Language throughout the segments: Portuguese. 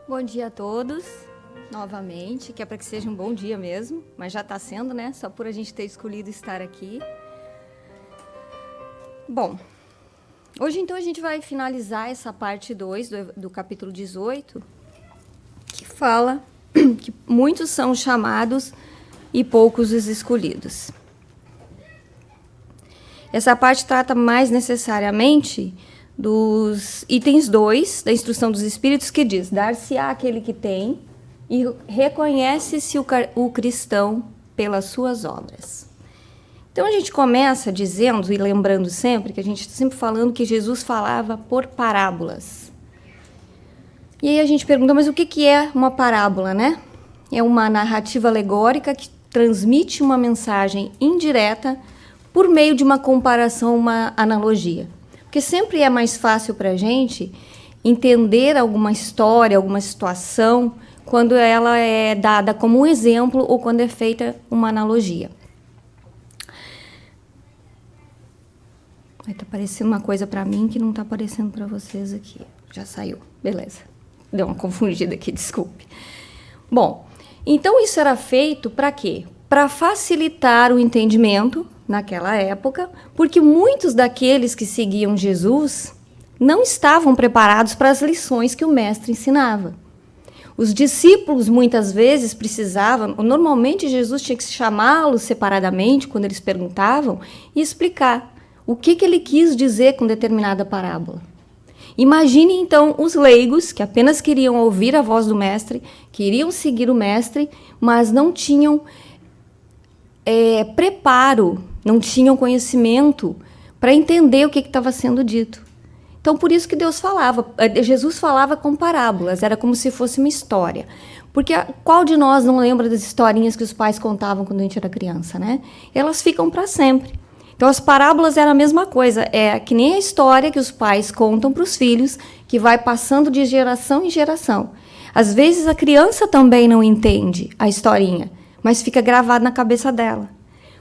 Bom dia a todos, novamente, que é para que seja um bom dia mesmo, mas já está sendo, né? Só por a gente ter escolhido estar aqui. Bom, hoje então a gente vai finalizar essa parte 2 do capítulo 18, que fala que muitos são chamados e poucos os escolhidos. Essa parte trata mais necessariamente dos itens 2 da instrução dos Espíritos, que diz: dar-se-á aquele que tem e reconhece-se o cristão pelas suas obras. Então a gente começa dizendo e lembrando sempre que a gente está sempre falando que Jesus falava por parábolas. E aí a gente pergunta, mas o que é uma parábola, né? É uma narrativa alegórica que transmite uma mensagem indireta por meio de uma comparação, uma analogia. Porque sempre é mais fácil para a gente entender alguma história, alguma situação, quando ela é dada como um exemplo ou quando é feita uma analogia. Está aparecendo uma coisa para mim que não está aparecendo para vocês aqui. Já saiu, beleza. Deu uma confundida aqui, desculpe. Bom, então isso era feito para quê? Para facilitar o entendimento naquela época, porque muitos daqueles que seguiam Jesus não estavam preparados para as lições que o mestre ensinava. Os discípulos muitas vezes precisavam, normalmente Jesus tinha que chamá-los separadamente quando eles perguntavam e explicar o que ele quis dizer com determinada parábola. Imagine então os leigos que apenas queriam ouvir a voz do mestre, queriam seguir o mestre, mas não tinham preparo, não tinham conhecimento para entender o que estava sendo dito. Então, por isso que Jesus falava com parábolas, era como se fosse uma história. Porque qual de nós não lembra das historinhas que os pais contavam quando a gente era criança, né? Elas ficam para sempre. Então, as parábolas eram a mesma coisa, é que nem a história que os pais contam para os filhos, que vai passando de geração em geração. Às vezes, a criança também não entende a historinha, mas fica gravado na cabeça dela,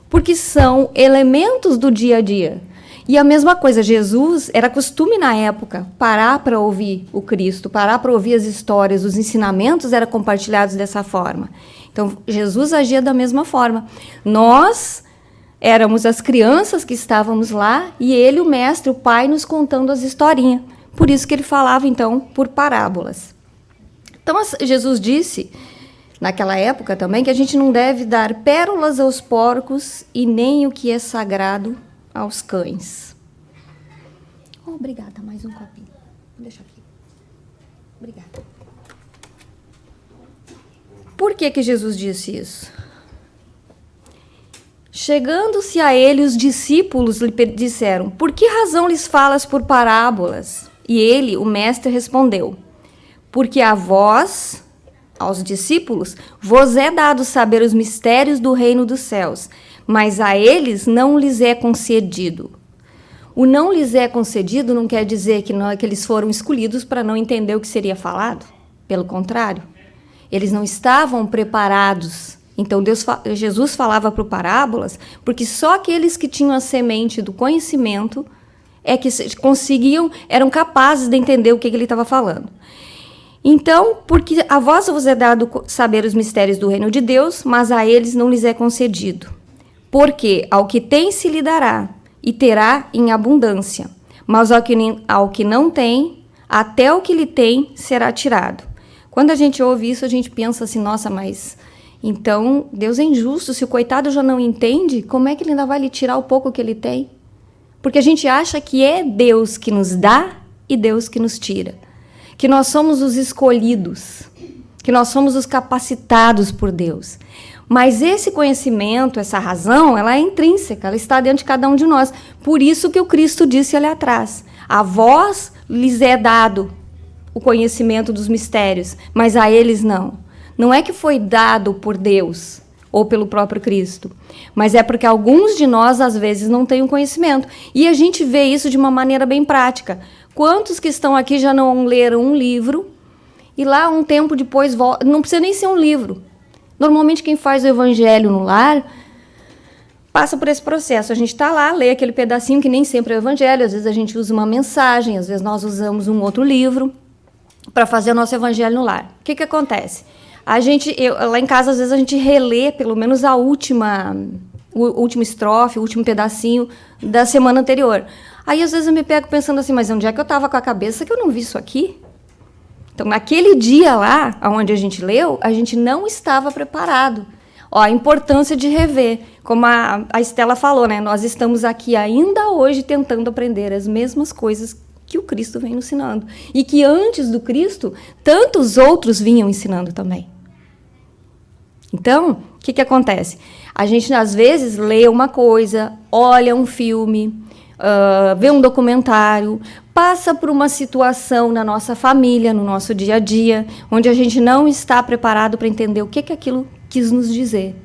porque são elementos do dia a dia. E a mesma coisa, Jesus, era costume na época parar para ouvir o Cristo, parar para ouvir as histórias, os ensinamentos eram compartilhados dessa forma. Então, Jesus agia da mesma forma. Nós éramos as crianças que estávamos lá e ele, o mestre, o pai, nos contando as historinhas. Por isso que ele falava, então, por parábolas. Então, Jesus disse naquela época também que a gente não deve dar pérolas aos porcos e nem o que é sagrado aos cães. Oh, obrigada, mais um copinho. Deixa aqui. Obrigada. Por que Jesus disse isso? Chegando-se a ele, os discípulos lhe disseram: por que razão lhes falas por parábolas? E ele, o mestre, respondeu: porque a vós, aos discípulos, vos é dado saber os mistérios do reino dos céus, mas a eles não lhes é concedido. O não lhes é concedido não quer dizer que eles foram escolhidos para não entender o que seria falado. Pelo contrário, eles não estavam preparados. Então, Jesus falava por parábolas, porque só aqueles que tinham a semente do conhecimento é que eram capazes de entender o que ele estava falando. Então, porque a vós vos é dado saber os mistérios do reino de Deus, mas a eles não lhes é concedido. Porque ao que tem se lhe dará, e terá em abundância, mas ao que não tem, até o que lhe tem será tirado. Quando a gente ouve isso, a gente pensa assim, nossa, mas então Deus é injusto, se o coitado já não entende, como é que ele ainda vai lhe tirar o pouco que ele tem? Porque a gente acha que é Deus que nos dá e Deus que nos tira. Que nós somos os escolhidos, que nós somos os capacitados por Deus. Mas esse conhecimento, essa razão, ela é intrínseca, ela está dentro de cada um de nós. Por isso que o Cristo disse ali atrás: a vós lhes é dado o conhecimento dos mistérios, mas a eles não. Não é que foi dado por Deus ou pelo próprio Cristo, mas é porque alguns de nós, às vezes, não têm o conhecimento. E a gente vê isso de uma maneira bem prática. Quantos que estão aqui já não leram um livro e lá um tempo depois volta? Não precisa nem ser um livro. Normalmente quem faz o evangelho no lar passa por esse processo. A gente está lá, lê aquele pedacinho que nem sempre é o evangelho, às vezes a gente usa uma mensagem, às vezes nós usamos um outro livro. para fazer o nosso evangelho no lar. O que acontece? Lá em casa, às vezes, a gente relê pelo menos a última estrofe, o último pedacinho da semana anterior. Aí, às vezes, eu me pego pensando assim, mas onde é que eu estava com a cabeça que eu não vi isso aqui? Então, naquele dia lá, onde a gente leu, a gente não estava preparado. Ó, a importância de rever. Como a Estela falou, né? Nós estamos aqui ainda hoje tentando aprender as mesmas coisas que o Cristo vem ensinando. E que antes do Cristo, tantos outros vinham ensinando também. Então, o que acontece? A gente, às vezes, lê uma coisa, olha um filme, vê um documentário, passa por uma situação na nossa família, no nosso dia a dia, onde a gente não está preparado para entender o que aquilo quis nos dizer.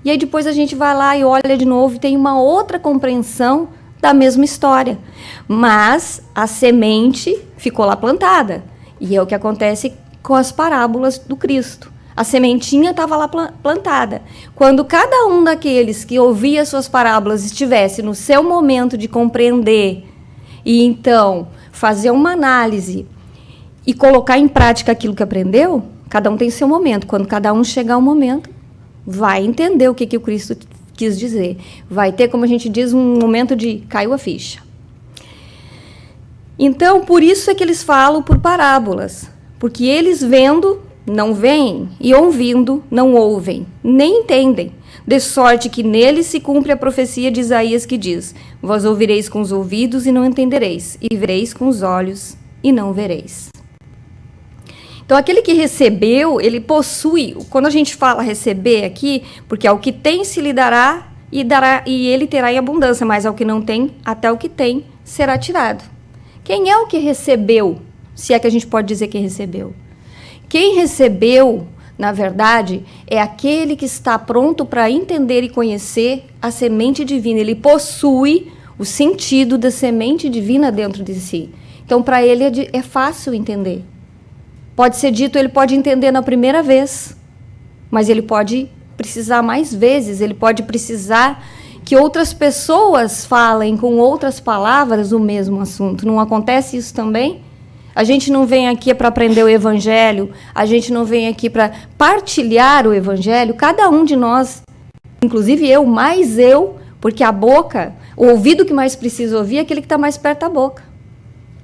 E aí depois a gente vai lá e olha de novo e tem uma outra compreensão da mesma história. Mas a semente ficou lá plantada. E é o que acontece com as parábolas do Cristo. A sementinha estava lá plantada. Quando cada um daqueles que ouvia suas parábolas estivesse no seu momento de compreender e então fazer uma análise e colocar em prática aquilo que aprendeu, cada um tem seu momento. Quando cada um chegar ao momento, vai entender o que o Cristo quis dizer. Vai ter, como a gente diz, um momento de caiu a ficha. Então, por isso é que eles falam por parábolas. Porque eles vendo não veem, e ouvindo não ouvem, nem entendem. De sorte que neles se cumpre a profecia de Isaías que diz: vós ouvireis com os ouvidos e não entendereis, e vereis com os olhos e não vereis. Então, aquele que recebeu, ele possui. Quando a gente fala receber aqui, porque ao que tem se lhe dará, e ele terá em abundância, mas ao que não tem, até o que tem será tirado. Quem é o que recebeu? Se é que a gente pode dizer que recebeu. Quem recebeu, na verdade, é aquele que está pronto para entender e conhecer a semente divina. Ele possui o sentido da semente divina dentro de si. Então, para ele é fácil entender. Pode ser dito, ele pode entender na primeira vez, mas ele pode precisar mais vezes, ele pode precisar que outras pessoas falem com outras palavras o mesmo assunto. Não acontece isso também? A gente não vem aqui para aprender o Evangelho, a gente não vem aqui para partilhar o Evangelho. Cada um de nós, inclusive eu, porque a boca, o ouvido que mais precisa ouvir é aquele que está mais perto da boca.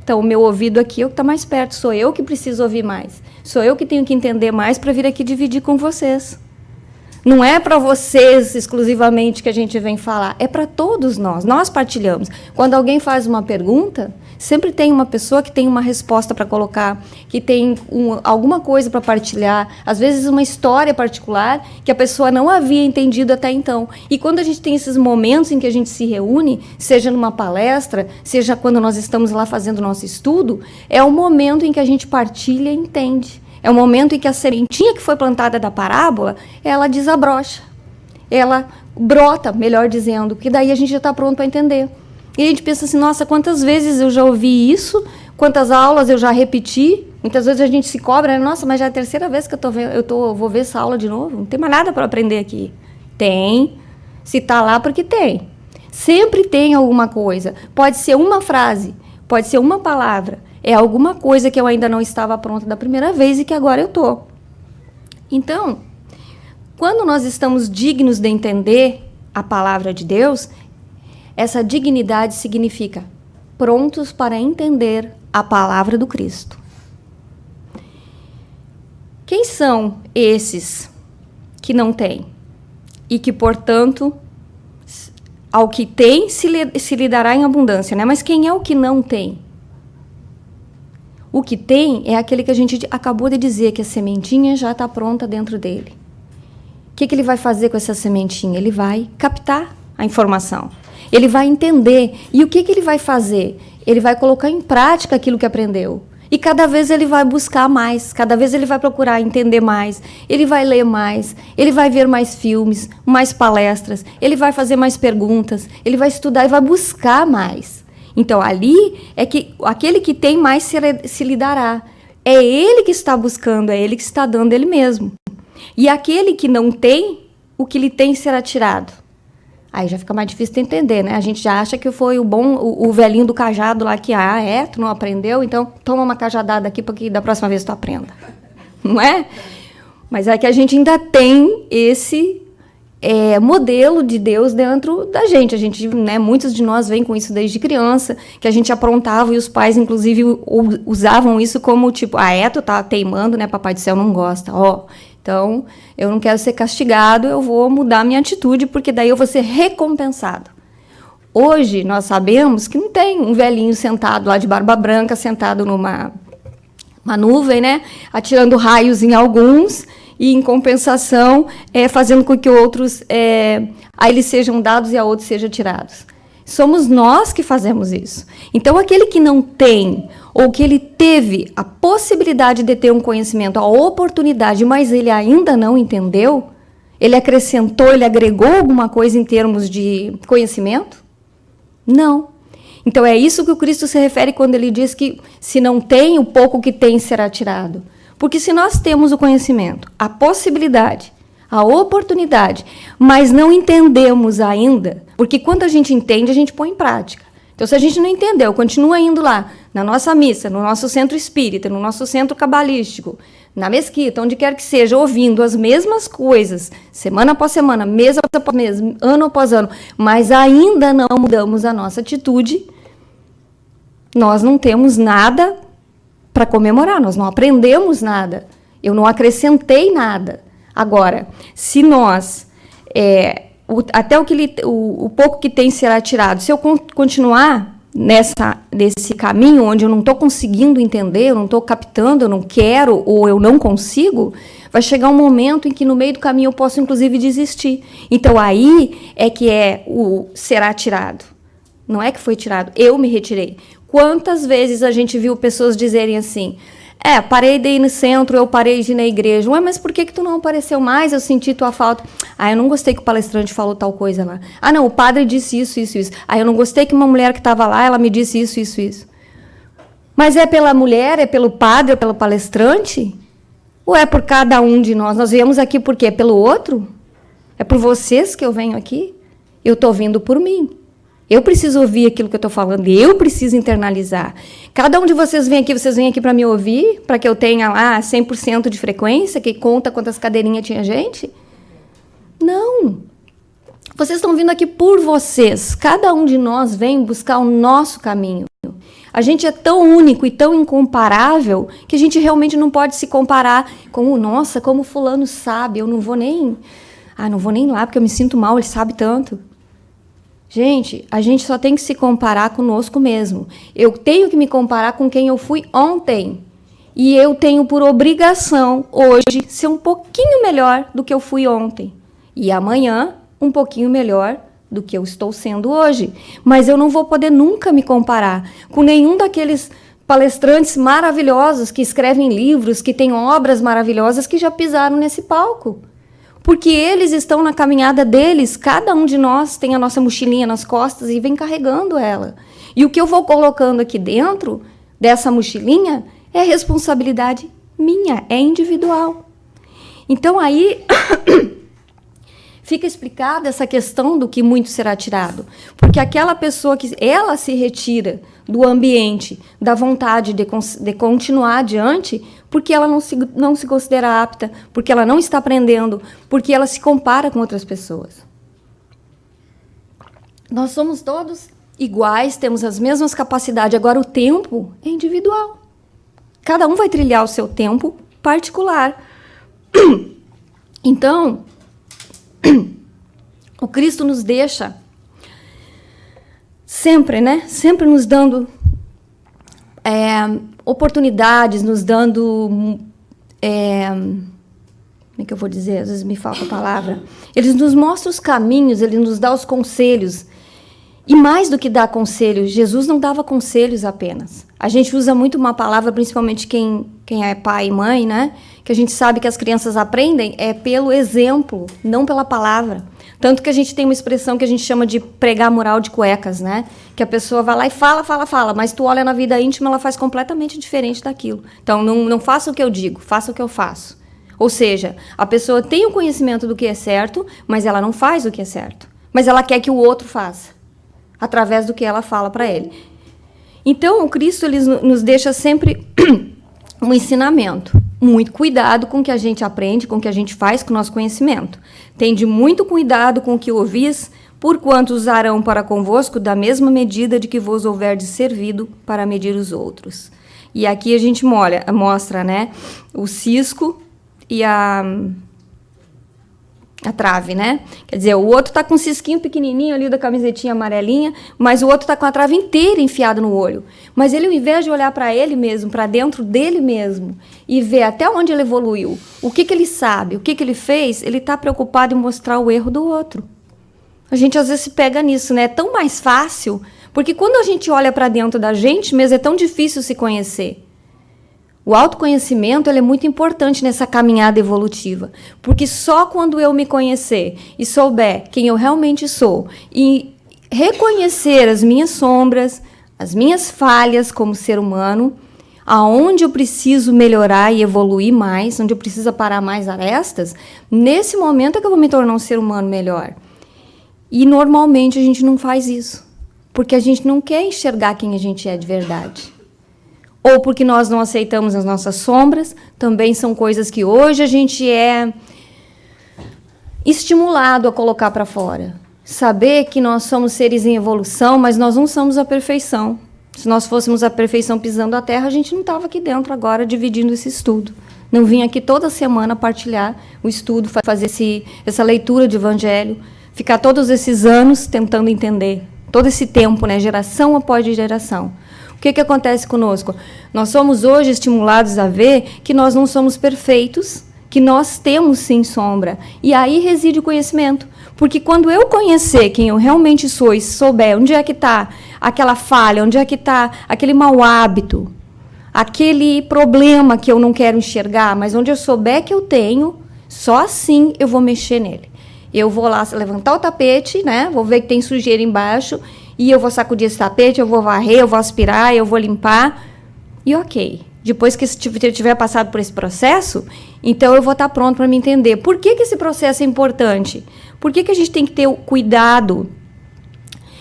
Então, o meu ouvido aqui é o que está mais perto, sou eu que preciso ouvir mais. Sou eu que tenho que entender mais para vir aqui dividir com vocês. Não é para vocês exclusivamente que a gente vem falar, é para todos nós. Nós partilhamos. Quando alguém faz uma pergunta, sempre tem uma pessoa que tem uma resposta para colocar, que tem alguma coisa para partilhar, às vezes uma história particular que a pessoa não havia entendido até então. E quando a gente tem esses momentos em que a gente se reúne, seja numa palestra, seja quando nós estamos lá fazendo nosso estudo, é o momento em que a gente partilha e entende. É o momento em que a sementinha que foi plantada da parábola, ela desabrocha. Ela brota, melhor dizendo, que daí a gente já está pronto para entender. E a gente pensa assim, nossa, quantas vezes eu já ouvi isso, quantas aulas eu já repeti. Muitas vezes a gente se cobra, nossa, mas já é a terceira vez que vou ver essa aula de novo. Não tem mais nada para aprender aqui. Tem. Se está lá, porque tem. Sempre tem alguma coisa. Pode ser uma frase, pode ser uma palavra. É alguma coisa que eu ainda não estava pronta da primeira vez e que agora eu estou. Então, quando nós estamos dignos de entender a palavra de Deus, essa dignidade significa prontos para entender a palavra do Cristo. Quem são esses que não têm? E que, portanto, ao que tem se lhe dará em abundância, né? Mas quem é o que não tem? O que tem é aquele que a gente acabou de dizer, que a sementinha já está pronta dentro dele. O que ele vai fazer com essa sementinha? Ele vai captar a informação. Ele vai entender. E o que ele vai fazer? Ele vai colocar em prática aquilo que aprendeu. E cada vez ele vai buscar mais, cada vez ele vai procurar entender mais, ele vai ler mais, ele vai ver mais filmes, mais palestras, ele vai fazer mais perguntas, ele vai estudar e vai buscar mais. Então, ali é que aquele que tem mais se lhe dará. É ele que está buscando, é ele que está dando ele mesmo. E aquele que não tem, o que lhe tem será tirado. Aí já fica mais difícil de entender, né? A gente já acha que foi o velhinho do cajado lá que, tu não aprendeu, então toma uma cajadada aqui para que da próxima vez tu aprenda. Não é? Mas é que a gente ainda tem esse modelo de Deus dentro da gente. A gente, né, muitos de nós vêm com isso desde criança, que a gente aprontava e os pais, inclusive, usavam isso como tipo, tu tá teimando, né? Papai do céu não gosta. Então, eu não quero ser castigado, eu vou mudar minha atitude, porque daí eu vou ser recompensado. Hoje, nós sabemos que não tem um velhinho sentado lá de barba branca, sentado numa nuvem, né, atirando raios em alguns, e, em compensação, fazendo com que outros, a eles sejam dados e a outros sejam tirados. Somos nós que fazemos isso. Então, aquele que não tem, ou que ele teve a possibilidade de ter um conhecimento, a oportunidade, mas ele ainda não entendeu, ele acrescentou, ele agregou alguma coisa em termos de conhecimento? Não. Então, é isso que o Cristo se refere quando ele diz que se não tem, o pouco que tem será tirado. Porque se nós temos o conhecimento, a possibilidade, a oportunidade, mas não entendemos ainda, porque quando a gente entende, a gente põe em prática. Então, se a gente não entendeu, continua indo lá, na nossa missa, no nosso centro espírita, no nosso centro cabalístico, na mesquita, onde quer que seja, ouvindo as mesmas coisas, semana após semana, mês após mês, ano após ano, mas ainda não mudamos a nossa atitude, nós não temos nada para comemorar, nós não aprendemos nada, eu não acrescentei nada. Agora, se nós, até o pouco que tem será tirado, se eu continuar nesse caminho onde eu não estou conseguindo entender, eu não estou captando, eu não quero ou eu não consigo, vai chegar um momento em que no meio do caminho eu posso, inclusive, desistir. Então, aí é que o será tirado. Não é que foi tirado, eu me retirei. Quantas vezes a gente viu pessoas dizerem assim, parei de ir no centro, eu parei de ir na igreja. Ué, mas por que tu não apareceu mais? Eu senti tua falta. Eu não gostei que o palestrante falou tal coisa lá. Não, o padre disse isso, isso, isso. Eu não gostei que uma mulher que estava lá, ela me disse isso, isso, isso. Mas é pela mulher, é pelo padre, é pelo palestrante? Ou é por cada um de nós? Nós viemos aqui por quê? Pelo outro? É por vocês que eu venho aqui? Eu estou vindo por mim. Eu preciso ouvir aquilo que eu estou falando, eu preciso internalizar. Cada um de vocês vem aqui para me ouvir, para que eu tenha lá 100% de frequência, que conta quantas cadeirinhas tinha gente? Não. Vocês estão vindo aqui por vocês. Cada um de nós vem buscar o nosso caminho. A gente é tão único e tão incomparável que a gente realmente não pode se comparar com como fulano sabe, eu não vou nem lá porque eu me sinto mal, ele sabe tanto. Gente, a gente só tem que se comparar conosco mesmo. Eu tenho que me comparar com quem eu fui ontem. E eu tenho por obrigação, hoje, ser um pouquinho melhor do que eu fui ontem. E amanhã, um pouquinho melhor do que eu estou sendo hoje. Mas eu não vou poder nunca me comparar com nenhum daqueles palestrantes maravilhosos que escrevem livros, que têm obras maravilhosas, que já pisaram nesse palco. Porque eles estão na caminhada deles, cada um de nós tem a nossa mochilinha nas costas e vem carregando ela. E o que eu vou colocando aqui dentro dessa mochilinha é responsabilidade minha, é individual. Então, aí fica explicada essa questão do que muito será tirado. Porque aquela pessoa que ela se retira do ambiente, da vontade de continuar adiante, porque ela não se considera apta, porque ela não está aprendendo, porque ela se compara com outras pessoas. Nós somos todos iguais, temos as mesmas capacidades, agora o tempo é individual. Cada um vai trilhar o seu tempo particular. Então, o Cristo nos deixa sempre, né? Sempre nos dando oportunidades, nos dando... como é que eu vou dizer? Às vezes me falta a palavra. Eles nos mostram os caminhos, ele nos dá os conselhos. E mais do que dar conselhos, Jesus não dava conselhos apenas. A gente usa muito uma palavra, principalmente quem é pai e mãe, né? Que a gente sabe que as crianças aprendem pelo exemplo, não pela palavra. Tanto que a gente tem uma expressão que a gente chama de pregar moral de cuecas, né? Que a pessoa vai lá e fala, mas tu olha na vida íntima, ela faz completamente diferente daquilo. Então, não faça o que eu digo, faça o que eu faço. Ou seja, a pessoa tem o conhecimento do que é certo, mas ela não faz o que é certo. mas ela quer que o outro faça, através do que ela fala para ele. Então, o Cristo ele nos deixa sempre um ensinamento. Muito cuidado com o que a gente aprende, com o que a gente faz com o nosso conhecimento. Tende muito cuidado com o que ouvis, porquanto usarão para convosco da mesma medida de que vos houverdes servido para medir os outros. E aqui a gente mostra, né, o cisco e a trave, né? Quer dizer, o outro tá com um cisquinho pequenininho ali da camisetinha amarelinha, mas o outro tá com a trave inteira enfiada no olho. Mas ele, ao invés de olhar para ele mesmo, para dentro dele mesmo, e ver até onde ele evoluiu, o que ele sabe, o que ele fez, ele tá preocupado em mostrar o erro do outro. A gente às vezes se pega nisso, né? É tão mais fácil, porque quando a gente olha para dentro da gente mesmo, é tão difícil se conhecer. O autoconhecimento ele é muito importante nessa caminhada evolutiva, porque só quando eu me conhecer e souber quem eu realmente sou e reconhecer as minhas sombras, as minhas falhas como ser humano, aonde eu preciso melhorar e evoluir mais, onde eu preciso parar mais arestas, nesse momento é que eu vou me tornar um ser humano melhor. E normalmente a gente não faz isso, porque a gente não quer enxergar quem a gente é de verdade. Ou porque nós não aceitamos as nossas sombras, também são coisas que hoje a gente é estimulado a colocar para fora. Saber que nós somos seres em evolução, mas nós não somos a perfeição. Se nós fôssemos a perfeição pisando a terra, a gente não estava aqui dentro agora dividindo esse estudo. Não vinha aqui toda semana partilhar o estudo, fazer essa leitura de evangelho, ficar todos esses anos tentando entender, todo esse tempo, né, geração após geração. O que acontece conosco? Nós somos hoje estimulados a ver que nós não somos perfeitos, que nós temos sim sombra. E aí reside o conhecimento. Porque quando eu conhecer quem eu realmente sou e souber onde é que está aquela falha, onde é que está aquele mau hábito, aquele problema que eu não quero enxergar, mas onde eu souber que eu tenho, só assim eu vou mexer nele. Eu vou lá levantar o tapete, né? Vou ver que tem sujeira embaixo, e eu vou sacudir esse tapete, eu vou varrer, eu vou aspirar, eu vou limpar. E ok. Depois que eu tiver passado por esse processo, então eu vou estar pronto para me entender. Por que esse processo é importante? Por que a gente tem que ter cuidado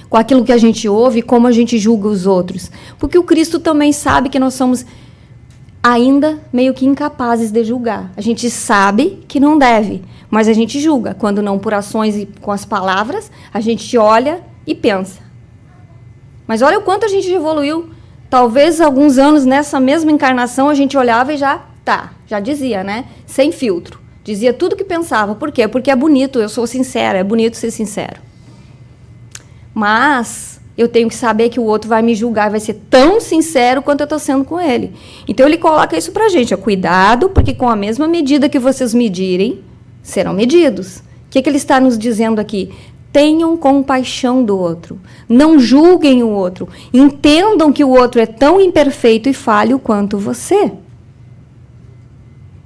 com aquilo que a gente ouve e como a gente julga os outros? Porque o Cristo também sabe que nós somos ainda meio que incapazes de julgar. A gente sabe que não deve, mas a gente julga. Quando não por ações e com as palavras, a gente olha e pensa. Mas olha o quanto a gente evoluiu. Talvez alguns anos nessa mesma encarnação a gente olhava e já dizia, né? Sem filtro. Dizia tudo o que pensava. Por quê? Porque é bonito, eu sou sincera, é bonito ser sincero. Mas eu tenho que saber que o outro vai me julgar, vai ser tão sincero quanto eu estou sendo com ele. Então ele coloca isso pra gente, ó, cuidado, porque com a mesma medida que vocês medirem, serão medidos. O que ele está nos dizendo aqui? Tenham compaixão do outro. Não julguem o outro. Entendam que o outro é tão imperfeito e falho quanto você.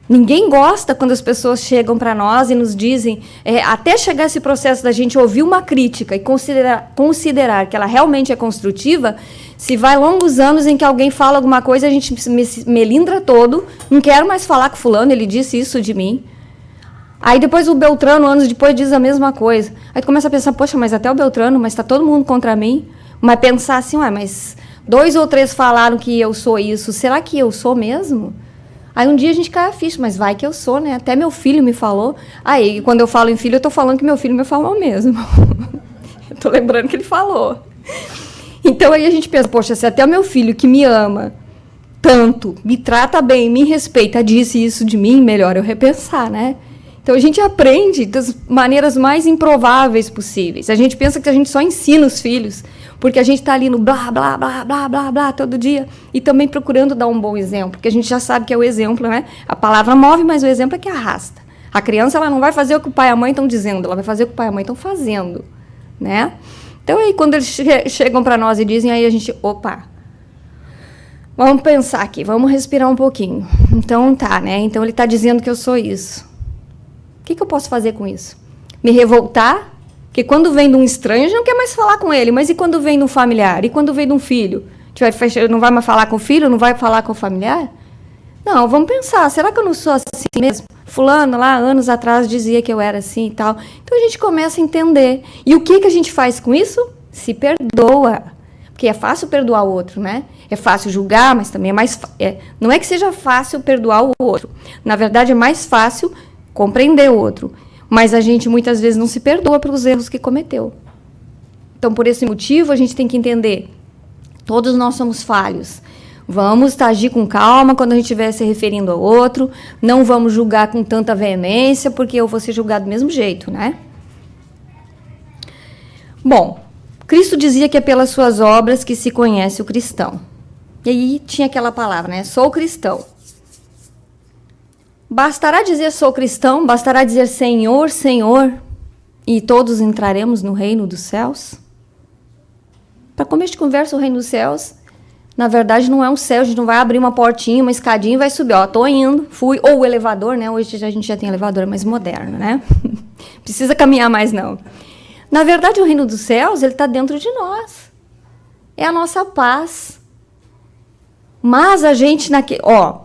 Ninguém gosta quando as pessoas chegam para nós e nos dizem, até chegar esse processo da gente ouvir uma crítica e considerar que ela realmente é construtiva, se vai longos anos em que alguém fala alguma coisa, a gente melindra todo, não quero mais falar com fulano, ele disse isso de mim. Aí depois o Beltrano, anos depois, diz a mesma coisa. Aí tu começa a pensar, poxa, mas até o Beltrano, mas está todo mundo contra mim. Mas pensar assim, mas 2 ou 3 falaram que eu sou isso, será que eu sou mesmo? Aí um dia a gente cai a ficha, mas vai que eu sou, né? Até meu filho me falou. Aí quando eu falo em filho, eu estou falando que meu filho me falou mesmo. Eu estou lembrando que ele falou. Então aí a gente pensa, poxa, se até o meu filho que me ama tanto, me trata bem, me respeita, disse isso de mim, melhor eu repensar, né? Então, a gente aprende das maneiras mais improváveis possíveis. A gente pensa que a gente só ensina os filhos, porque a gente está ali no blá, blá, blá, blá, blá, blá, todo dia, e também procurando dar um bom exemplo, porque a gente já sabe que é o exemplo, né? A palavra move, mas o exemplo é que arrasta. A criança ela não vai fazer o que o pai e a mãe estão dizendo, ela vai fazer o que o pai e a mãe estão fazendo, né? Então, aí, quando eles chegam para nós e dizem, aí a gente, opa, vamos pensar aqui, vamos respirar um pouquinho. Então, tá, né? Então, ele está dizendo que eu sou isso. O que eu posso fazer com isso? Me revoltar? Porque quando vem de um estranho, a gente não quer mais falar com ele. Mas e quando vem de um familiar? E quando vem de um filho? Não vai mais falar com o filho? Não vai falar com o familiar? Não, vamos pensar. Será que eu não sou assim mesmo? fulano lá, anos atrás, dizia que eu era assim e tal. Então a gente começa a entender. E o que a gente faz com isso? Se perdoa. Porque é fácil perdoar o outro, né? É fácil julgar, mas também é mais... não é que seja fácil perdoar o outro. Na verdade, é mais fácil compreender o outro. Mas a gente, muitas vezes, não se perdoa pelos erros que cometeu. Então, por esse motivo, a gente tem que entender. Todos nós somos falhos. Vamos agir com calma quando a gente estiver se referindo ao outro. Não vamos julgar com tanta veemência, porque eu vou ser julgado do mesmo jeito, né? Bom, Cristo dizia que é pelas suas obras que se conhece o cristão. E aí tinha aquela palavra, né? Sou cristão. Bastará dizer sou cristão? Bastará dizer Senhor, Senhor, e todos entraremos no reino dos céus? Para começo de conversa, o reino dos céus, na verdade, não é um céu. A gente não vai abrir uma portinha, uma escadinha e vai subir. Ó, tô indo, fui. Ou o elevador, né? Hoje a gente já tem elevador, é mais moderno, né? Precisa caminhar mais, não. Na verdade, o reino dos céus, ele está dentro de nós. É a nossa paz. Mas a gente...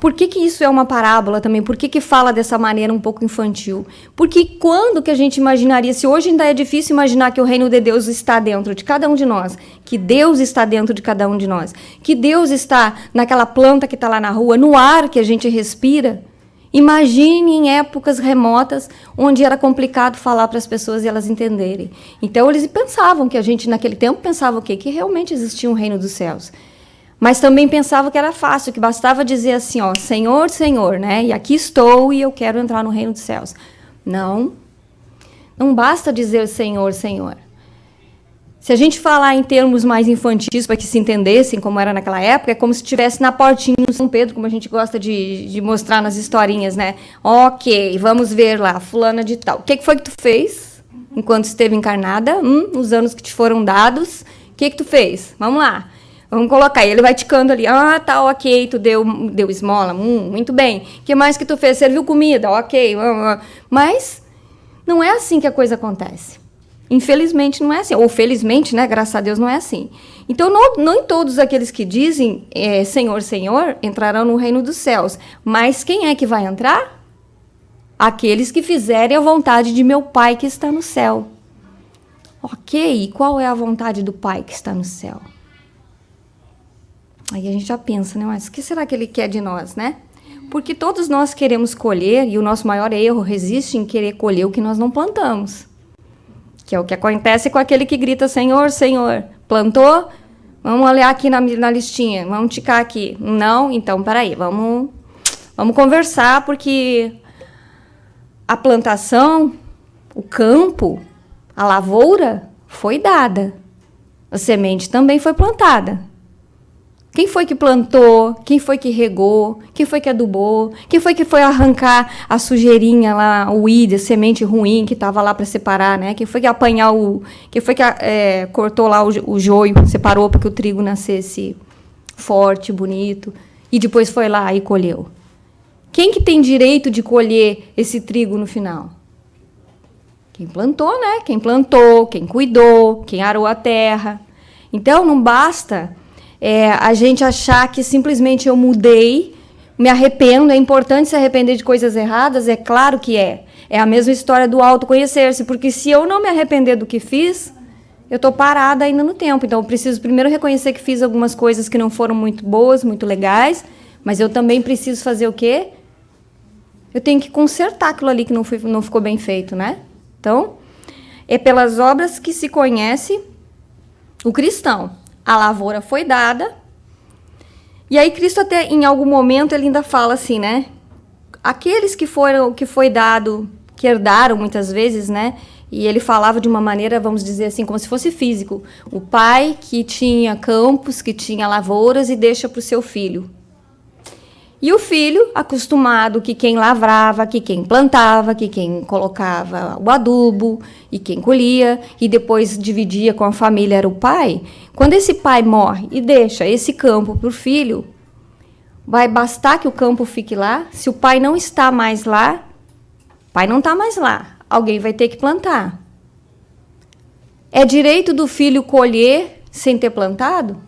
por que isso é uma parábola também? Por que fala dessa maneira um pouco infantil? Porque quando que a gente imaginaria, se hoje ainda é difícil imaginar que o reino de Deus está dentro de cada um de nós, que Deus está dentro de cada um de nós, que Deus está naquela planta que está lá na rua, no ar que a gente respira. Imagine em épocas remotas, onde era complicado falar para as pessoas e elas entenderem. Então, eles pensavam que a gente, naquele tempo, pensava o quê? Que realmente existia um reino dos céus. Mas também pensava que era fácil, que bastava dizer assim, ó, Senhor, Senhor, né? E aqui estou e eu quero entrar no reino dos céus. Não. Não basta dizer Senhor, Senhor. Se a gente falar em termos mais infantis, para que se entendessem como era naquela época, é como se estivesse na portinha do São Pedro, como a gente gosta de mostrar nas historinhas, né? Ok, vamos ver lá, fulana de tal. O que foi que tu fez enquanto esteve encarnada? Os anos que te foram dados. O que tu fez? Vamos lá. Vamos colocar. E ele vai ticando ali. Ah, tá, ok, tu deu esmola. Muito bem. O que mais que tu fez? Serviu comida. Ok. Mas não é assim que a coisa acontece. Infelizmente não é assim, ou felizmente, né, graças a Deus não é assim. Então, não todos aqueles que dizem Senhor, Senhor, entrarão no reino dos céus. Mas quem é que vai entrar? Aqueles que fizerem a vontade de meu Pai que está no céu. Ok, e qual é a vontade do Pai que está no céu? Aí a gente já pensa, né, mas o que será que Ele quer de nós, né? Porque todos nós queremos colher, e o nosso maior erro resiste em querer colher o que nós não plantamos. Que é o que acontece com aquele que grita, Senhor, Senhor. Plantou? Vamos olhar aqui na listinha, vamos ticar aqui. Não? Então, peraí, vamos conversar, porque a plantação, o campo, a lavoura foi dada. A semente também foi plantada. Quem foi que plantou? Quem foi que regou? Quem foi que adubou? Quem foi que foi arrancar a sujeirinha lá, o weed, a semente ruim que estava lá para separar, né? Quem foi que quem foi que cortou lá o joio, separou para que o trigo nascesse forte, bonito, e depois foi lá e colheu? Quem que tem direito de colher esse trigo no final? Quem plantou, né? Quem plantou, quem cuidou, quem arou a terra. Então, não basta... a gente achar que simplesmente eu mudei, me arrependo. É importante se arrepender de coisas erradas? É claro que é. É a mesma história do autoconhecer-se, porque se eu não me arrepender do que fiz, eu estou parada ainda no tempo. Então, eu preciso primeiro reconhecer que fiz algumas coisas que não foram muito boas, muito legais, mas eu também preciso fazer o quê? Eu tenho que consertar aquilo ali que não ficou bem feito, né? Então, é pelas obras que se conhece o cristão. A lavoura foi dada. E aí Cristo até em algum momento ele ainda fala assim, né? Aqueles que foi dado, que herdaram muitas vezes, né? E ele falava de uma maneira, vamos dizer assim, como se fosse físico. O pai que tinha campos, que tinha lavouras e deixa para o seu filho. E o filho, acostumado que quem lavrava, que quem plantava, que quem colocava o adubo e quem colhia, e depois dividia com a família, era o pai. Quando esse pai morre e deixa esse campo para o filho, vai bastar que o campo fique lá? Se o pai não está mais lá, o pai não está mais lá, alguém vai ter que plantar. É direito do filho colher sem ter plantado?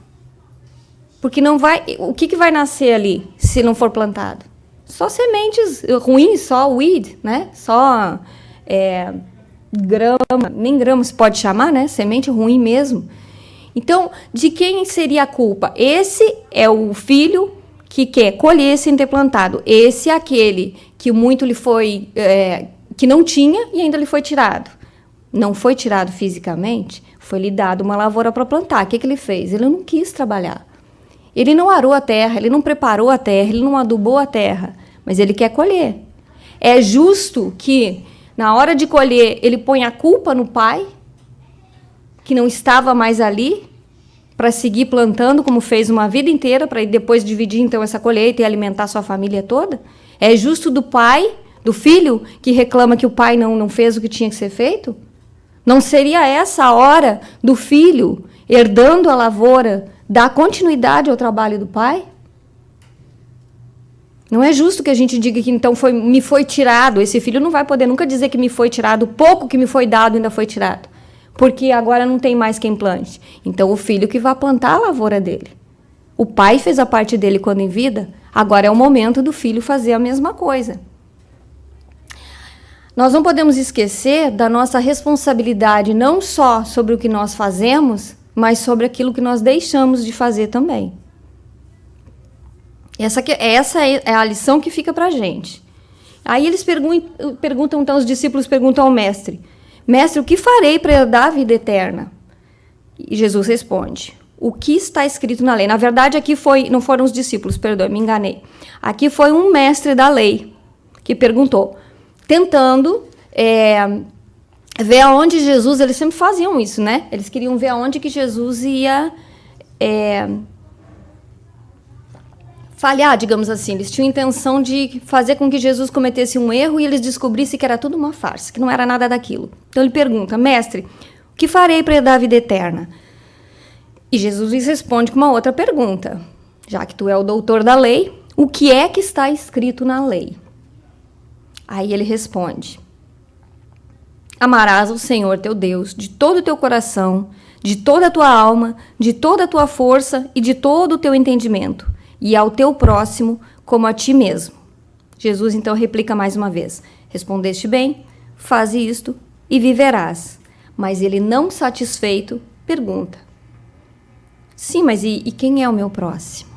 Porque não vai, o que vai nascer ali se não for plantado? só sementes ruins, só weed, né? Só grama, nem grama se pode chamar, né? Semente ruim mesmo. Então, de quem seria a culpa? Esse é o filho que quer colher sem ter plantado. Esse é aquele que muito lhe foi, que não tinha e ainda lhe foi tirado. Não foi tirado fisicamente, foi lhe dado uma lavoura para plantar. O que ele fez? Ele não quis trabalhar. Ele não arou a terra, ele não preparou a terra, ele não adubou a terra, mas ele quer colher. É justo que, na hora de colher, ele põe a culpa no pai, que não estava mais ali, para seguir plantando, como fez uma vida inteira, para depois dividir, então, essa colheita e alimentar sua família toda? É justo do pai, do filho, que reclama que o pai não fez o que tinha que ser feito? Não seria essa a hora do filho, herdando a lavoura, dar continuidade ao trabalho do pai? Não é justo que a gente diga que então me foi tirado. Esse filho não vai poder nunca dizer que me foi tirado, o pouco que me foi dado ainda foi tirado, porque agora não tem mais quem plante. Então o filho que vai plantar a lavoura dele. O pai fez a parte dele quando em vida, agora é o momento do filho fazer a mesma coisa. Nós não podemos esquecer da nossa responsabilidade não só sobre o que nós fazemos, mas sobre aquilo que nós deixamos de fazer também. Essa é a lição que fica para a gente. Aí eles perguntam, então, os discípulos perguntam ao mestre: Mestre, o que farei para herdar a vida eterna? E Jesus responde: o que está escrito na lei? Na verdade, aqui não foram os discípulos, perdão, me enganei. Aqui foi um mestre da lei que perguntou, tentando ver aonde Jesus, eles sempre faziam isso, né? Eles queriam ver aonde que Jesus ia falhar, digamos assim. Eles tinham intenção de fazer com que Jesus cometesse um erro e eles descobrissem que era tudo uma farsa, que não era nada daquilo. Então ele pergunta: Mestre, o que farei para herdar a vida eterna? E Jesus lhes responde com uma outra pergunta. Já que tu é o doutor da lei, o que é que está escrito na lei? Aí ele responde: amarás o Senhor teu Deus de todo o teu coração, de toda a tua alma, de toda a tua força e de todo o teu entendimento, e ao teu próximo como a ti mesmo. Jesus então replica mais uma vez: respondeste bem, faze isto e viverás. Mas ele, não satisfeito, pergunta: sim, mas e quem é o meu próximo?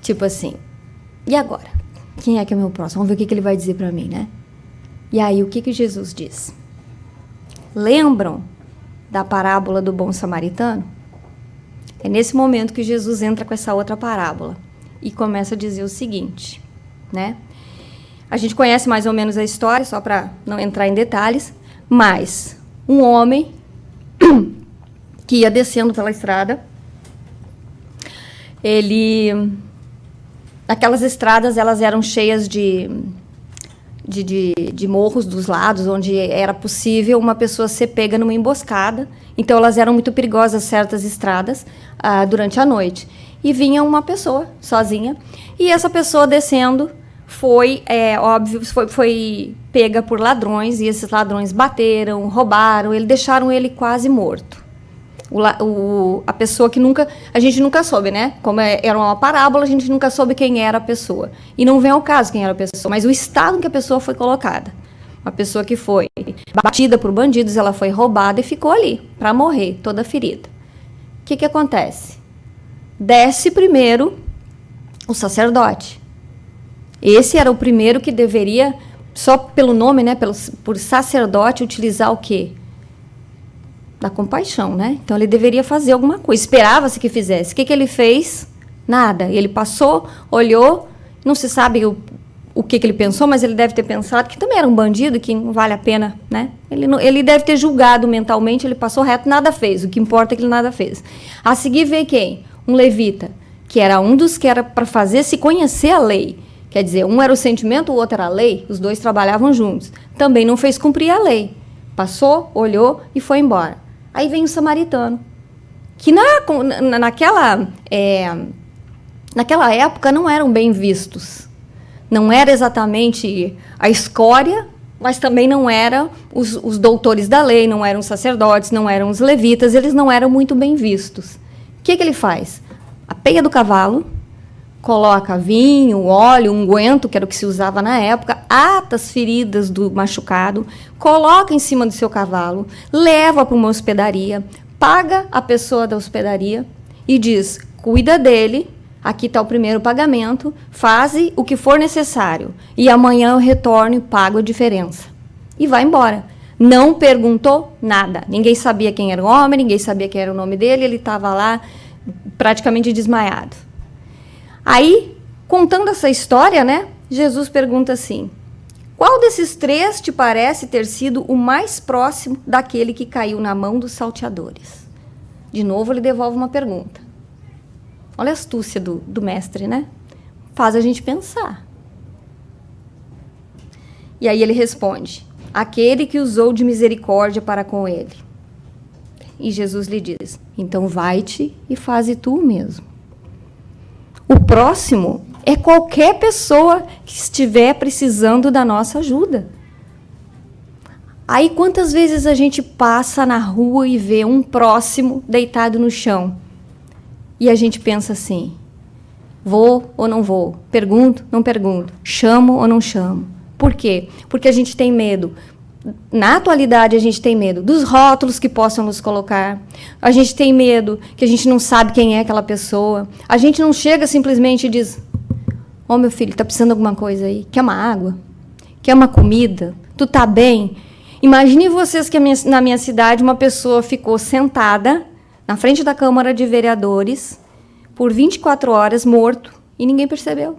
Tipo assim, e agora? Quem é que é o meu próximo? Vamos ver o que ele vai dizer para mim, né? E aí, o que Jesus diz? Lembram da parábola do bom samaritano? É nesse momento que Jesus entra com essa outra parábola e começa a dizer o seguinte, né? A gente conhece mais ou menos a história, só para não entrar em detalhes, mas um homem que ia descendo pela estrada, aquelas estradas, elas eram cheias de morros dos lados, onde era possível uma pessoa ser pega numa emboscada. Então, elas eram muito perigosas, certas estradas, durante a noite. E vinha uma pessoa sozinha, e essa pessoa descendo foi pega por ladrões, e esses ladrões bateram, roubaram, deixaram ele quase morto. A pessoa que a gente nunca soube, né? Como era uma parábola, a gente nunca soube quem era a pessoa. E não vem ao caso quem era a pessoa, mas o estado em que a pessoa foi colocada. Uma pessoa que foi batida por bandidos, ela foi roubada e ficou ali, para morrer, toda ferida. O que acontece? Desce primeiro o sacerdote. Esse era o primeiro que deveria, só pelo nome, né? Por sacerdote, utilizar o quê? Da compaixão, né? Então ele deveria fazer alguma coisa, esperava-se que fizesse. O que ele fez? Nada. Ele passou, olhou, não se sabe o que ele pensou, mas ele deve ter pensado que também era um bandido, que não vale a pena, né? Ele deve ter julgado mentalmente, ele passou reto, nada fez, o que importa é que ele nada fez. A seguir veio quem? Um levita, que era um dos que era para fazer se conhecer a lei. Quer dizer, um era o sentimento, o outro era a lei, os dois trabalhavam juntos. Também não fez cumprir a lei. Passou, olhou e foi embora. Aí vem o samaritano, que naquela época não eram bem vistos. Não era exatamente a escória, mas também não eram os doutores da lei, não eram os sacerdotes, não eram os levitas, eles não eram muito bem vistos. O que ele faz? Apeia do cavalo, coloca vinho, óleo, unguento, que era o que se usava na época, ata as feridas do machucado, coloca em cima do seu cavalo, leva para uma hospedaria, paga a pessoa da hospedaria e diz, cuida dele, aqui está o primeiro pagamento, faze o que for necessário, e amanhã eu retorno e pago a diferença. E vai embora. Não perguntou nada. Ninguém sabia quem era o homem, ninguém sabia quem era o nome dele, ele estava lá praticamente desmaiado. Aí, contando essa história, né, Jesus pergunta assim, qual desses três te parece ter sido o mais próximo daquele que caiu na mão dos salteadores? De novo, ele devolve uma pergunta. Olha a astúcia do mestre, né? Faz a gente pensar. E aí ele responde, aquele que usou de misericórdia para com ele. E Jesus lhe diz, então vai-te e faze tu mesmo. O próximo é qualquer pessoa que estiver precisando da nossa ajuda. Aí quantas vezes a gente passa na rua e vê um próximo deitado no chão? E a gente pensa assim, vou ou não vou? Pergunto, não pergunto? Chamo ou não chamo? Por quê? Porque a gente tem medo. Na atualidade, a gente tem medo dos rótulos que possam nos colocar. A gente tem medo que a gente não sabe quem é aquela pessoa. A gente não chega simplesmente e diz, ô meu filho, tá precisando de alguma coisa aí? Quer uma água? Quer uma comida? Tu tá bem? Imagine vocês que na minha cidade uma pessoa ficou sentada na frente da Câmara de Vereadores por 24 horas, morto, e ninguém percebeu.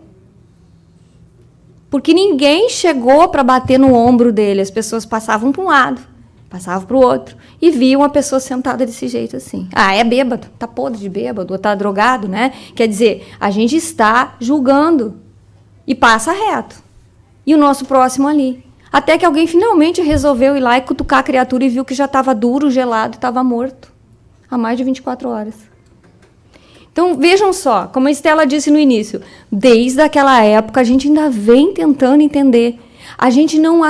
Porque ninguém chegou para bater no ombro dele. As pessoas passavam para um lado, passavam para o outro, e viam a pessoa sentada desse jeito assim. Ah, é bêbado, tá podre de bêbado, ou tá drogado, né? Quer dizer, a gente está julgando e passa reto. E o nosso próximo ali. Até que alguém finalmente resolveu ir lá e cutucar a criatura e viu que já estava duro, gelado, e estava morto. Há mais de 24 horas. Então, vejam só, como a Estela disse no início, desde aquela época a gente ainda vem tentando entender. A gente não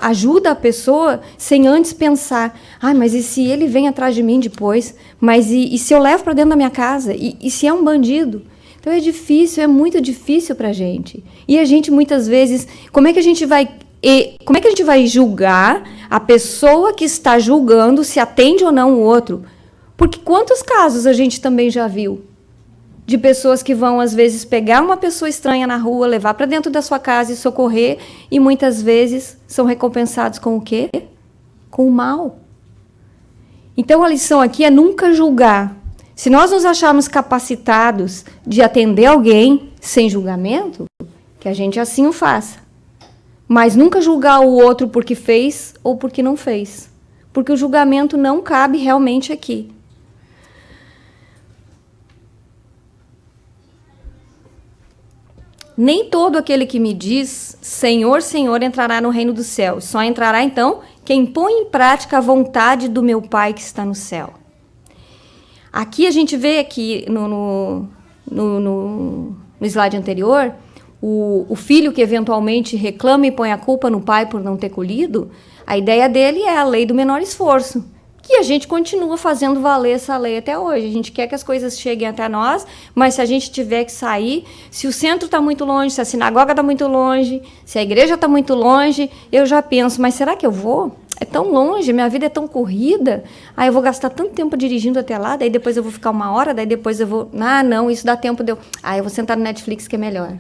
ajuda a pessoa sem antes pensar, mas e se ele vem atrás de mim depois? Mas e se eu levo para dentro da minha casa? E se é um bandido? Então é difícil, é muito difícil para a gente. E a gente muitas vezes, como é que a gente vai julgar a pessoa que está julgando se atende ou não o outro? Porque quantos casos a gente também já viu de pessoas que vão, às vezes, pegar uma pessoa estranha na rua, levar para dentro da sua casa e socorrer, e muitas vezes são recompensados com o quê? Com o mal. Então, a lição aqui é nunca julgar. Se nós nos acharmos capacitados de atender alguém sem julgamento, que a gente assim o faça. Mas nunca julgar o outro porque fez ou porque não fez. Porque o julgamento não cabe realmente aqui. Nem todo aquele que me diz, Senhor, Senhor, entrará no reino dos céus. Só entrará, então, quem põe em prática a vontade do meu Pai que está no céu. Aqui a gente vê aqui no slide anterior, o filho que eventualmente reclama e põe a culpa no pai por não ter colhido, a ideia dele é a lei do menor esforço. Que a gente continua fazendo valer essa lei até hoje. A gente quer que as coisas cheguem até nós, mas se a gente tiver que sair, se o centro está muito longe, se a sinagoga está muito longe, se a igreja está muito longe, eu já penso, mas será que eu vou? É tão longe, minha vida é tão corrida, aí eu vou gastar tanto tempo dirigindo até lá, daí depois eu vou ficar 1 hora, daí depois eu vou... não, isso dá tempo de eu... eu vou sentar no Netflix que é melhor.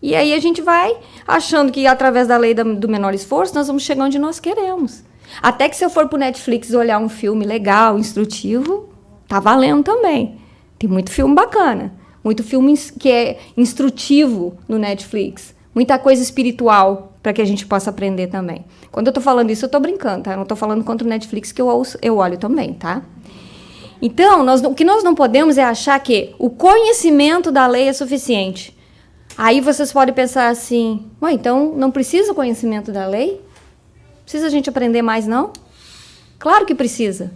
E aí a gente vai achando que através da lei do menor esforço, nós vamos chegar onde nós queremos. Até que se eu for para o Netflix olhar um filme legal, instrutivo, tá valendo também. Tem muito filme bacana, muito filme que é instrutivo no Netflix, muita coisa espiritual para que a gente possa aprender também. Quando eu estou falando isso, eu estou brincando, tá? Eu não estou falando contra o Netflix, que eu olho também, tá? Então, o que nós não podemos é achar que o conhecimento da lei é suficiente. Aí vocês podem pensar assim, então não precisa conhecimento da lei? Precisa a gente aprender mais, não? Claro que precisa.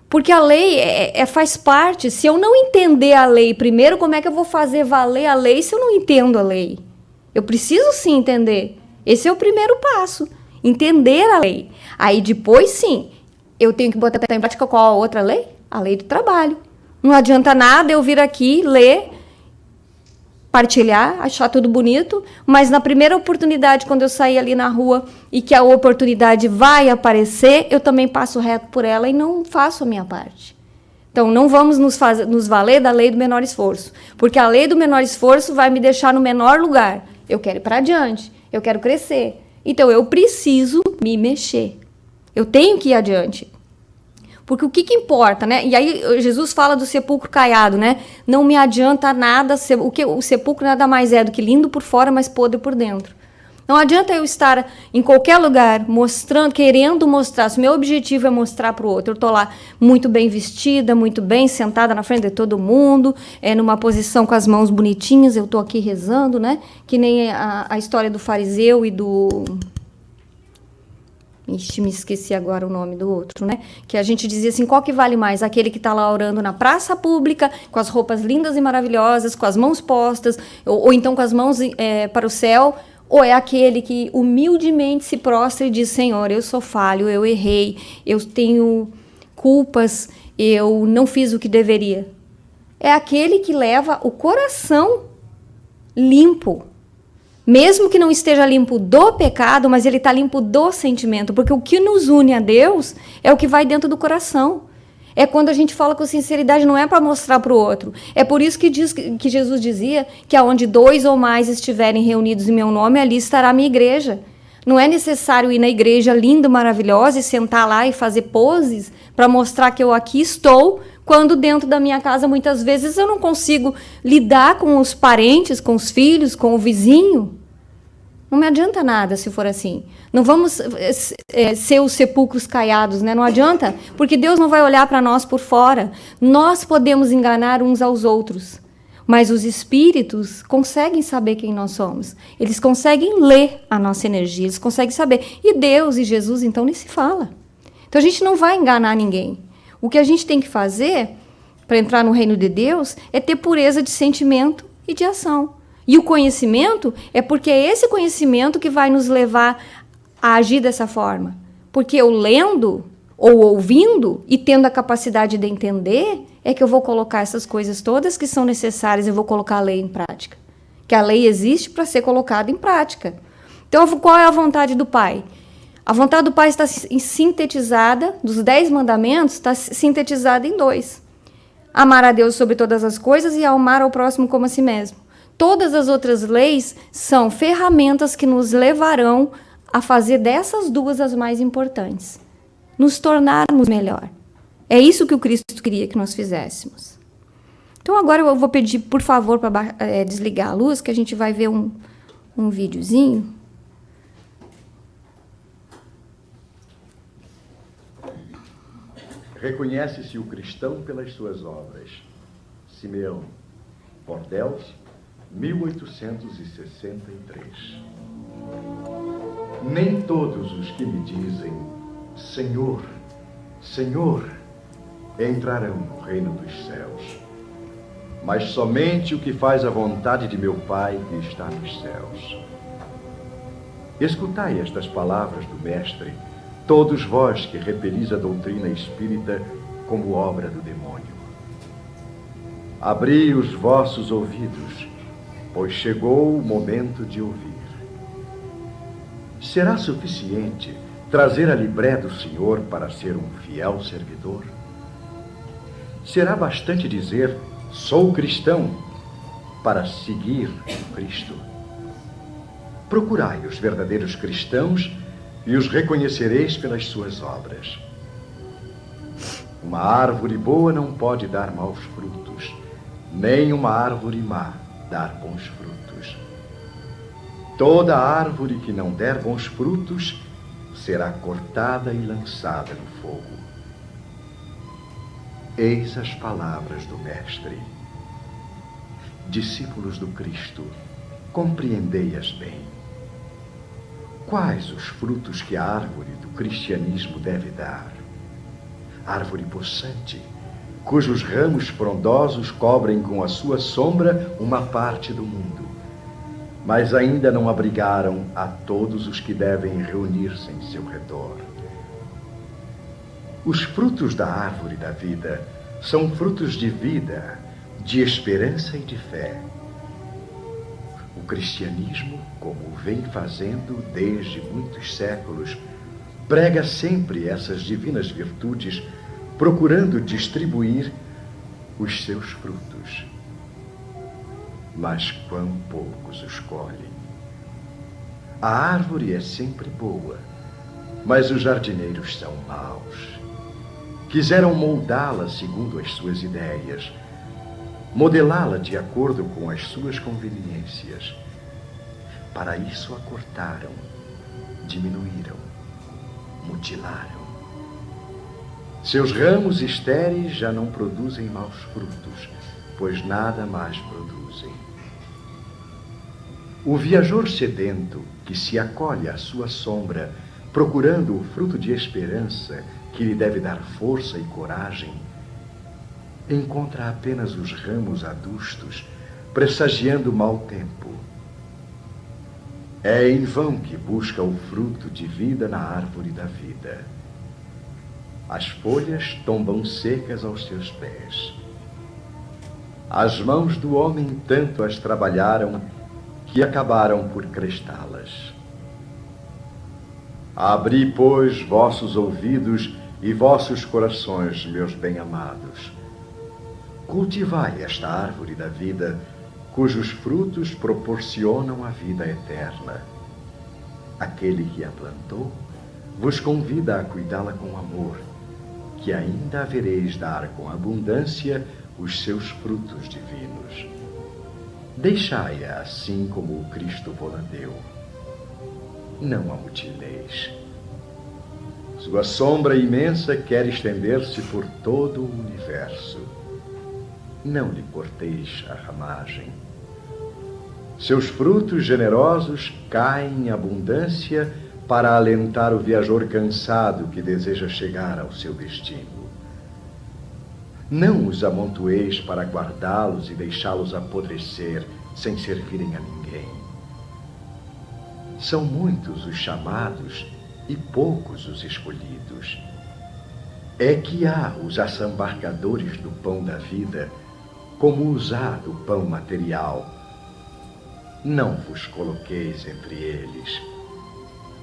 Porque a lei faz parte. Se eu não entender a lei primeiro, como é que eu vou fazer valer a lei se eu não entendo a lei? Eu preciso sim entender. Esse é o primeiro passo. Entender a lei. Aí depois, sim, eu tenho que botar em prática qual a outra lei? A lei do trabalho. Não adianta nada eu vir aqui, ler partilhar, achar tudo bonito, mas na primeira oportunidade, quando eu sair ali na rua e que a oportunidade vai aparecer, eu também passo reto por ela e não faço a minha parte. Então, não vamos nos valer da lei do menor esforço, porque a lei do menor esforço vai me deixar no menor lugar. Eu quero ir para adiante, eu quero crescer. Então, eu preciso me mexer. Eu tenho que ir adiante. Porque o que importa, né? E aí Jesus fala do sepulcro caiado, né? Não me adianta nada, o sepulcro nada mais é do que lindo por fora, mas podre por dentro. Não adianta eu estar em qualquer lugar mostrando, querendo mostrar. Se o meu objetivo é mostrar para o outro, eu estou lá muito bem vestida, muito bem, sentada na frente de todo mundo, numa posição com as mãos bonitinhas, eu estou aqui rezando, né? Que nem a história do fariseu e do... Ixi, me esqueci agora o nome do outro, né? Que a gente dizia assim, qual que vale mais? Aquele que está lá orando na praça pública, com as roupas lindas e maravilhosas, com as mãos postas, ou então com as mãos para o céu, ou é aquele que humildemente se prostra e diz, Senhor, eu sou falho, eu errei, eu tenho culpas, eu não fiz o que deveria. É aquele que leva o coração limpo. Mesmo que não esteja limpo do pecado, mas ele está limpo do sentimento. Porque o que nos une a Deus é o que vai dentro do coração. É quando a gente fala com sinceridade, não é para mostrar para o outro. É por isso que Jesus dizia que aonde 2 ou mais estiverem reunidos em meu nome, ali estará a minha igreja. Não é necessário ir na igreja linda, maravilhosa e sentar lá e fazer poses para mostrar que eu aqui estou, quando dentro da minha casa, muitas vezes, eu não consigo lidar com os parentes, com os filhos, com o vizinho. Não me adianta nada se for assim. Não vamos ser os sepulcros caiados, né? Não adianta, porque Deus não vai olhar para nós por fora. Nós podemos enganar uns aos outros, mas os espíritos conseguem saber quem nós somos. Eles conseguem ler a nossa energia, eles conseguem saber. E Deus e Jesus, então, nem se fala. Então, a gente não vai enganar ninguém. O que a gente tem que fazer para entrar no reino de Deus é ter pureza de sentimento e de ação. E o conhecimento é porque é esse conhecimento que vai nos levar a agir dessa forma. Porque eu lendo ou ouvindo e tendo a capacidade de entender, é que eu vou colocar essas coisas todas que são necessárias, eu vou colocar a lei em prática. Que a lei existe para ser colocada em prática. Então, qual é a vontade do Pai? A vontade do Pai está sintetizada, dos 10 mandamentos, está sintetizada em 2. Amar a Deus sobre todas as coisas e amar ao próximo como a si mesmo. Todas as outras leis são ferramentas que nos levarão a fazer dessas 2 as mais importantes. Nos tornarmos melhor. É isso que o Cristo queria que nós fizéssemos. Então agora eu vou pedir, por favor, para desligar a luz, que a gente vai ver um videozinho. Reconhece-se o cristão pelas suas obras. Simeão, Bordeaux, 1863. Nem todos os que me dizem Senhor, Senhor, entrarão no reino dos céus, mas somente o que faz a vontade de meu Pai que está nos céus. Escutai estas palavras do Mestre, todos vós que repelis a doutrina espírita como obra do demônio. Abri os vossos ouvidos, pois chegou o momento de ouvir. Será suficiente trazer a libré do Senhor para ser um fiel servidor? Será bastante dizer, sou cristão, para seguir o Cristo? Procurai os verdadeiros cristãos e os reconhecereis pelas suas obras. Uma árvore boa não pode dar maus frutos, nem uma árvore má dar bons frutos. Toda árvore que não der bons frutos será cortada e lançada no fogo. Eis as palavras do Mestre. Discípulos do Cristo, compreendei-as bem. Quais os frutos que a árvore do cristianismo deve dar? Árvore possante, cujos ramos frondosos cobrem com a sua sombra uma parte do mundo, mas ainda não abrigaram a todos os que devem reunir-se em seu redor. Os frutos da árvore da vida são frutos de vida, de esperança e de fé. cristianismo, como vem fazendo desde muitos séculos, prega sempre essas divinas virtudes, procurando distribuir os seus frutos. Mas quão poucos os colhem. A árvore é sempre boa, mas os jardineiros são maus. Quiseram moldá-la segundo as suas ideias, modelá-la de acordo com as suas conveniências. Para isso a cortaram, diminuíram, mutilaram. Seus ramos estéreis já não produzem maus frutos, pois nada mais produzem. O viajor sedento, que se acolhe à sua sombra, procurando o fruto de esperança que lhe deve dar força e coragem, encontra apenas os ramos adustos, pressagiando mau tempo. É em vão que busca o fruto de vida na árvore da vida. As folhas tombam secas aos seus pés. As mãos do homem tanto as trabalharam que acabaram por crestá-las. Abri, pois, vossos ouvidos e vossos corações, meus bem-amados. Cultivai esta árvore da vida, cujos frutos proporcionam a vida eterna. Aquele que a plantou vos convida a cuidá-la com amor, que ainda havereis dar com abundância os seus frutos divinos. Deixai-a assim como o Cristo vo-la deu. Não a mutileis. Sua sombra imensa quer estender-se por todo o universo. Não lhe corteis a ramagem. Seus frutos generosos caem em abundância para alentar o viajor cansado que deseja chegar ao seu destino. Não os amontoeis para guardá-los e deixá-los apodrecer sem servirem a ninguém. São muitos os chamados e poucos os escolhidos. É que há os assambarcadores do pão da vida, como os há do pão material. Não vos coloqueis entre eles.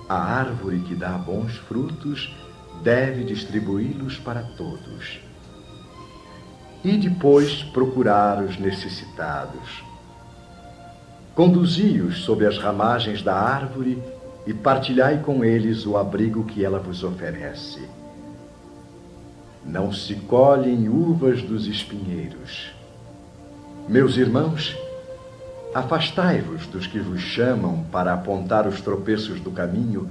A árvore que dá bons frutos deve distribuí-los para todos. E depois procurar os necessitados. Conduzi-os sob as ramagens da árvore e partilhai com eles o abrigo que ela vos oferece. Não se colhem uvas dos espinheiros. Meus irmãos, afastai-vos dos que vos chamam para apontar os tropeços do caminho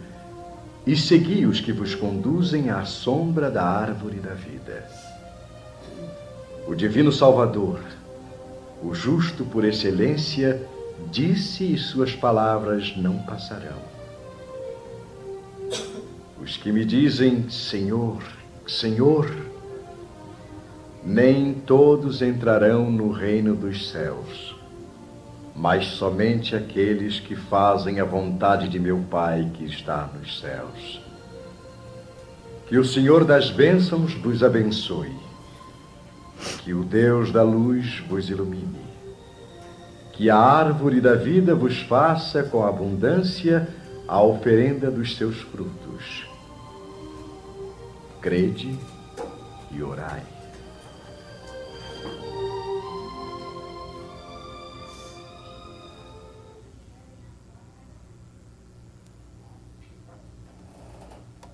e segui os que vos conduzem à sombra da árvore da vida. O Divino Salvador, o justo por excelência, disse e suas palavras não passarão. Os que me dizem, Senhor, Senhor, nem todos entrarão no reino dos céus, mas somente aqueles que fazem a vontade de meu Pai que está nos céus. Que o Senhor das bênçãos vos abençoe, que o Deus da luz vos ilumine, que a árvore da vida vos faça com abundância a oferenda dos seus frutos. Crede e orai.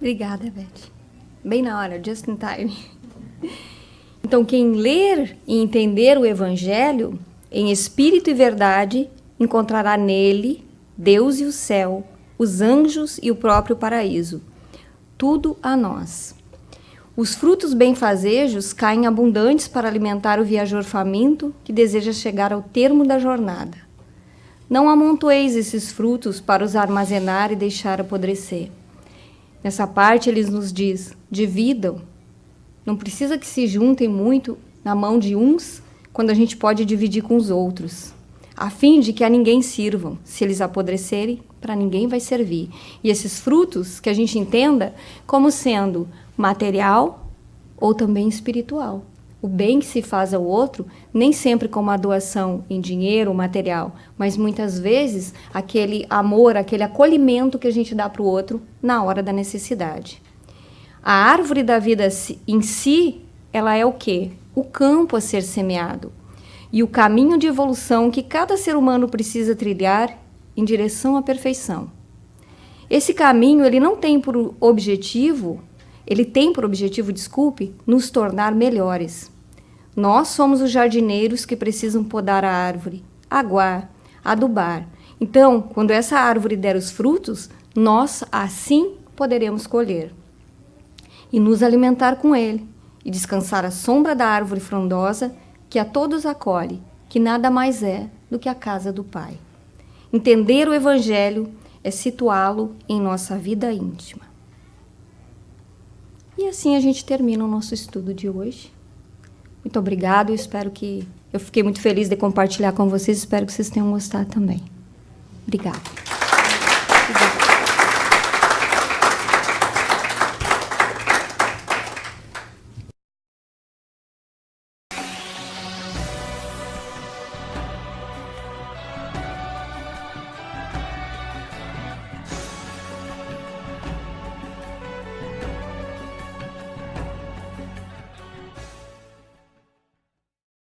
Obrigada, Beth. Bem na hora, just in time. Então, quem ler e entender o Evangelho, em espírito e verdade, encontrará nele Deus e o céu, os anjos e o próprio paraíso. Tudo a nós. Os frutos benfazejos caem abundantes para alimentar o viajor faminto que deseja chegar ao termo da jornada. Não amontoeis esses frutos para os armazenar e deixar apodrecer. Nessa parte, ele nos diz, dividam. Não precisa que se juntem muito na mão de uns, quando a gente pode dividir com os outros, a fim de que a ninguém sirvam. Se eles apodrecerem, para ninguém vai servir. E esses frutos, que a gente entenda como sendo material ou também espiritual. O bem que se faz ao outro, nem sempre com uma doação em dinheiro ou material, mas muitas vezes aquele amor, aquele acolhimento que a gente dá para o outro na hora da necessidade. A árvore da vida em si, ela é o quê? O campo a ser semeado e o caminho de evolução que cada ser humano precisa trilhar em direção à perfeição. Esse caminho, ele tem por objetivo, nos tornar melhores. Nós somos os jardineiros que precisam podar a árvore, aguar, adubar. Então, quando essa árvore der os frutos, nós assim poderemos colher e nos alimentar com ele, e descansar à sombra da árvore frondosa que a todos acolhe, que nada mais é do que a casa do Pai. Entender o Evangelho é situá-lo em nossa vida íntima. E assim a gente termina o nosso estudo de hoje. Muito obrigada, eu fiquei muito feliz de compartilhar com vocês, espero que vocês tenham gostado também. Obrigada.